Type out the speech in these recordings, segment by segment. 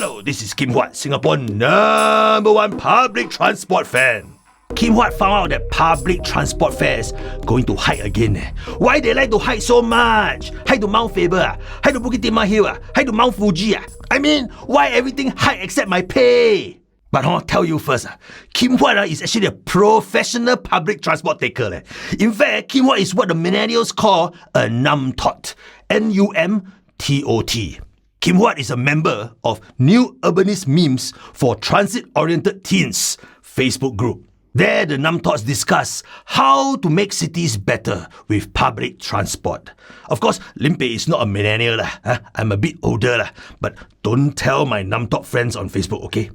Hello, this is Kim Huat, Singapore #1 public transport fan. Kim Huat found out that public transport fares going to hike again. Why they like to hike so much? Hike to Mount Faber, hike to Bukit Timah Hill, hike to Mount Fuji. I mean, why everything hike except my pay? But I'll tell you first, Kim Huat is actually a professional public transport taker. In fact, Kim Huat is what the millennials call a numtot. Numtot. Kim Huat is a member of New Urbanist Memes for Transit-Oriented Teens Facebook group. There, the numtots discuss how to make cities better with public transport. Of course, Limpe is not a millennial. I'm a bit older. But don't tell my numtot friends on Facebook, okay?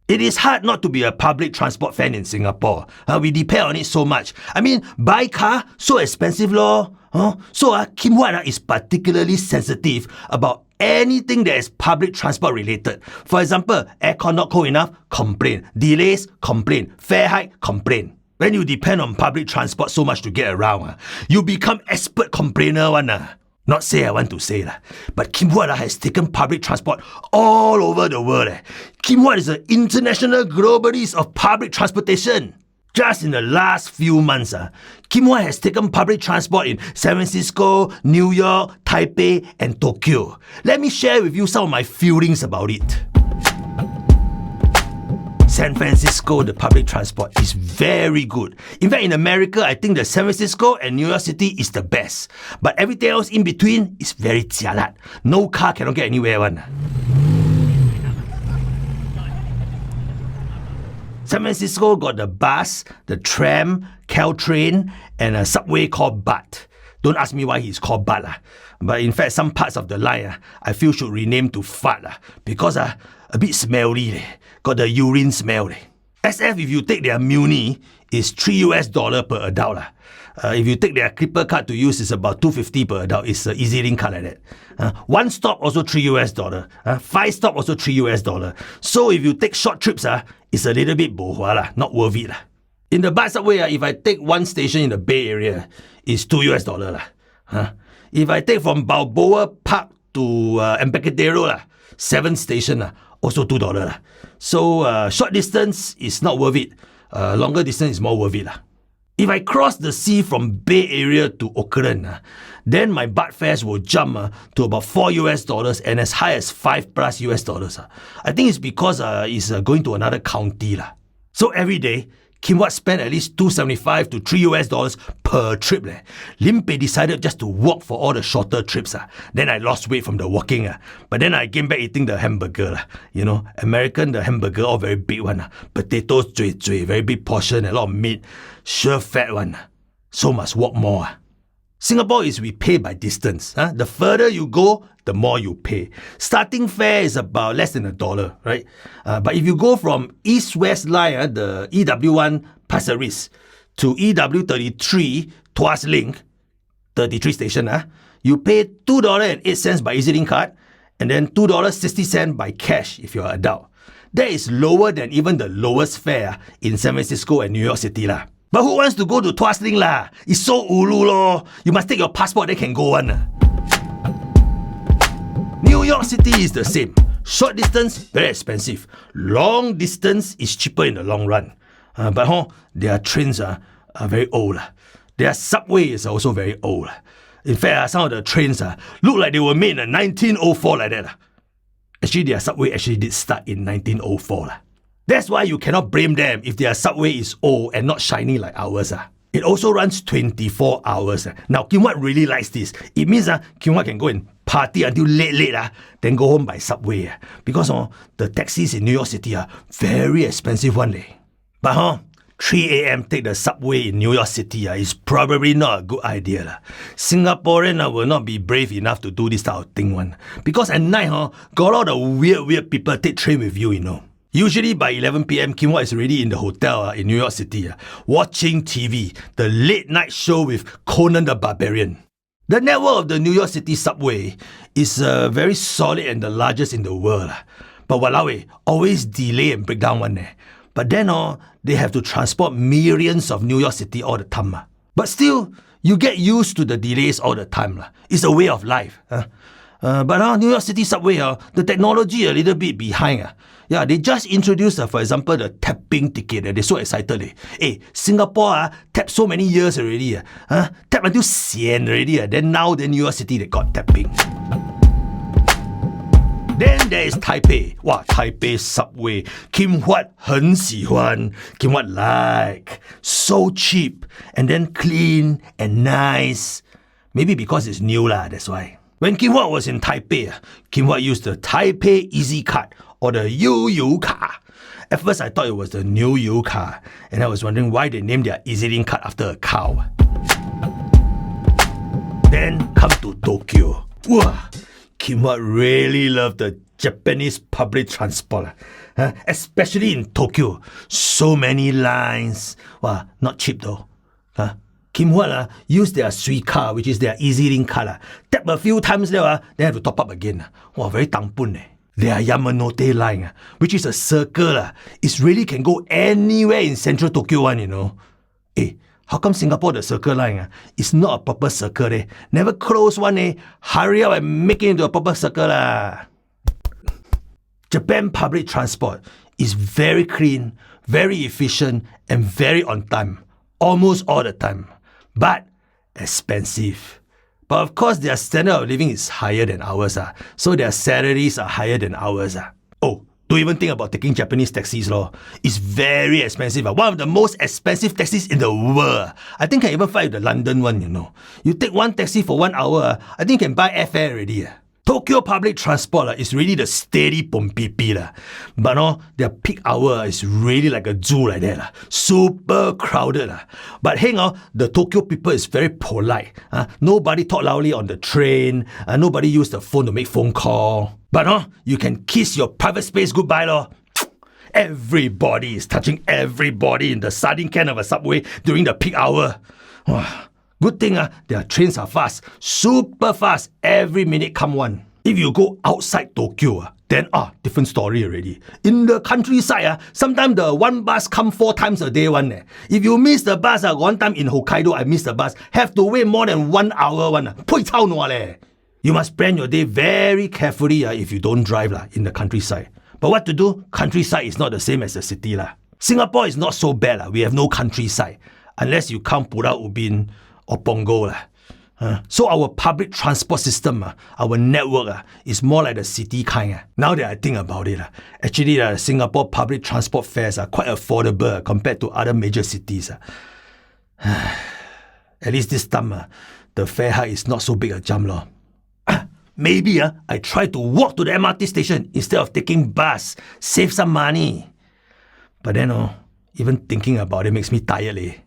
It is hard not to be a public transport fan in Singapore. We depend on it so much. I mean, buy car, so expensive lor. So Kim Huat is particularly sensitive about anything that is public transport related. For example, aircon not cold enough, complain. Delays, complain. Fare hike, complain. When you depend on public transport so much to get around, you become expert complainer one. Not say I want to say, but Kim Huat has taken public transport all over the world. Kim Huat is an international globalist of public transportation. Just in the last few months, Kim Huat has taken public transport in San Francisco, New York, Taipei, and Tokyo. Let me share with you some of my feelings about it. San Francisco, the public transport is very good. In fact, in America, I think the San Francisco and New York City is the best. But everything else in between is very jialat. No car cannot get anywhere one. San Francisco got the bus, the tram, Caltrain, and a subway called BART. Don't ask me why he's called BART. But in fact, some parts of the line I feel should rename to FART because a bit smelly. Got the urine smell. SF, if you take their Muni, is $3 per adult. If you take their Clipper card to use, it's about $2.50 per adult. It's an EasyLink card like that. One stop also $3. 5 stop also $3. So if you take short trips, it's a little bit bohua, not worth it. In the BART subway, if I take one station in the Bay Area, it's $2. If I take from Balboa Park to Embarcadero, 7 station, also $2. So short distance is not worth it. Longer distance is more worth it. If I cross the sea from Bay Area to Auckland, then my BART fares will jump to about $4 and as high as $5+. I think it's because it's going to another county. So every day, Kim Huat spent at least $2.75 to $3 per trip. Limpe decided just to walk for all the shorter trips. Then I lost weight from the walking. But then I came back eating the hamburger. You know, American, the hamburger, all very big one. Potatoes, very big portion, a lot of meat. Sure fat one. So must walk more. Singapore is we pay by distance. The further you go, the more you pay. Starting fare is about less than $1, right? But if you go from East-West line, the EW1 Pasir Ris, to EW33 Tuas Link, 33 station, you pay $2.08 by EasyLink card, and then $2.60 by cash if you're an adult. That is lower than even the lowest fare in San Francisco and New York City. But who wants to go to Tuas Link? It's so ulu lor. You must take your passport, they can go one. New York City is the same. Short distance, very expensive. Long distance is cheaper in the long run. But their trains are very old. Their subway is also very old. In fact, some of the trains look like they were made in 1904 like that. Actually, their subway actually did start in 1904. That's why you cannot blame them if their subway is old and not shiny like ours. It also runs 24 hours. Now, Kim Huat really likes this. It means Kim Huat can go and party until late, then go home by subway. Because the taxis in New York City are very expensive one. But 3 a.m. take the subway in New York City is probably not a good idea. Singaporean will not be brave enough to do this type of thing one. Because at night, got a lot of weird people take train with you, you know. Usually by 11 p.m., Kim Huat is already in the hotel in New York City, watching TV, the late night show with Conan the Barbarian. The network of the New York City subway is very solid and the largest in the world. But walao, always delay and break down one. But then they have to transport millions of New York City all the time. But still, you get used to the delays all the time. It's a way of life. But New York City subway, the technology a little bit behind. Yeah, they just introduced, for example, the tapping ticket. They're so excited. Hey, Singapore tap so many years already. Tap until sian already. Then now the New York City, they got tapping. Then there is Taipei. Wow, Taipei subway. Kim Huat 很喜欢. Kim Huat like. So cheap. And then clean and nice. Maybe because it's new lah, that's why. When Kim Huat was in Taipei, Kim Huat used the Taipei Easy Card or the Yu card. At first I thought it was the New card. And I was wondering why they named their EasyLink card after a cow. Then come to Tokyo. Wow. Kim Huat really loved the Japanese public transport, especially in Tokyo. So many lines. Wow, not cheap though. Kim Huat used their Suica, which is their EasyLink card. Tap a few times there, they have to top up again. Wow, very tangpun. Their Yamanote line, which is a circle, it really can go anywhere in central Tokyo one, you know. Hey, how come Singapore, the circle line, is not a proper circle? Never close one. Hurry up and make it into a proper circle. Japan public transport is very clean, very efficient, and very on time. Almost all the time. But expensive. But of course, their standard of living is higher than ours. So their salaries are higher than ours. Oh, don't even think about taking Japanese taxis. It's very expensive. One of the most expensive taxis in the world. I think I can even find the London one, you know. You take one taxi for 1 hour, I think you can buy airfare already. Tokyo public transport is really the steady pompipi. But their peak hour is really like a zoo like that. Super crowded. But hey, the Tokyo people is very polite. Nobody talk loudly on the train. Nobody use the phone to make phone call. But you can kiss your private space goodbye. Everybody is touching everybody in the sardine can of a subway during the peak hour. Good thing their trains are fast, super fast, every minute come one. If you go outside Tokyo, then different story already. In the countryside, sometimes the one bus come 4 times a day one. If you miss the bus, one time in Hokkaido I missed the bus, have to wait more than 1 hour one. You must plan your day very carefully if you don't drive in the countryside. But what to do? Countryside is not the same as the city. Singapore is not so bad. We have no countryside, unless you count Pulau Ubin or Punggol. So our public transport system, our network is more like the city kind. Now that I think about it, actually Singapore public transport fares are quite affordable compared to other major cities. At least this time, the fare hike is not so big a jump. Maybe I try to walk to the MRT station instead of taking bus, save some money. But then even thinking about it makes me tired.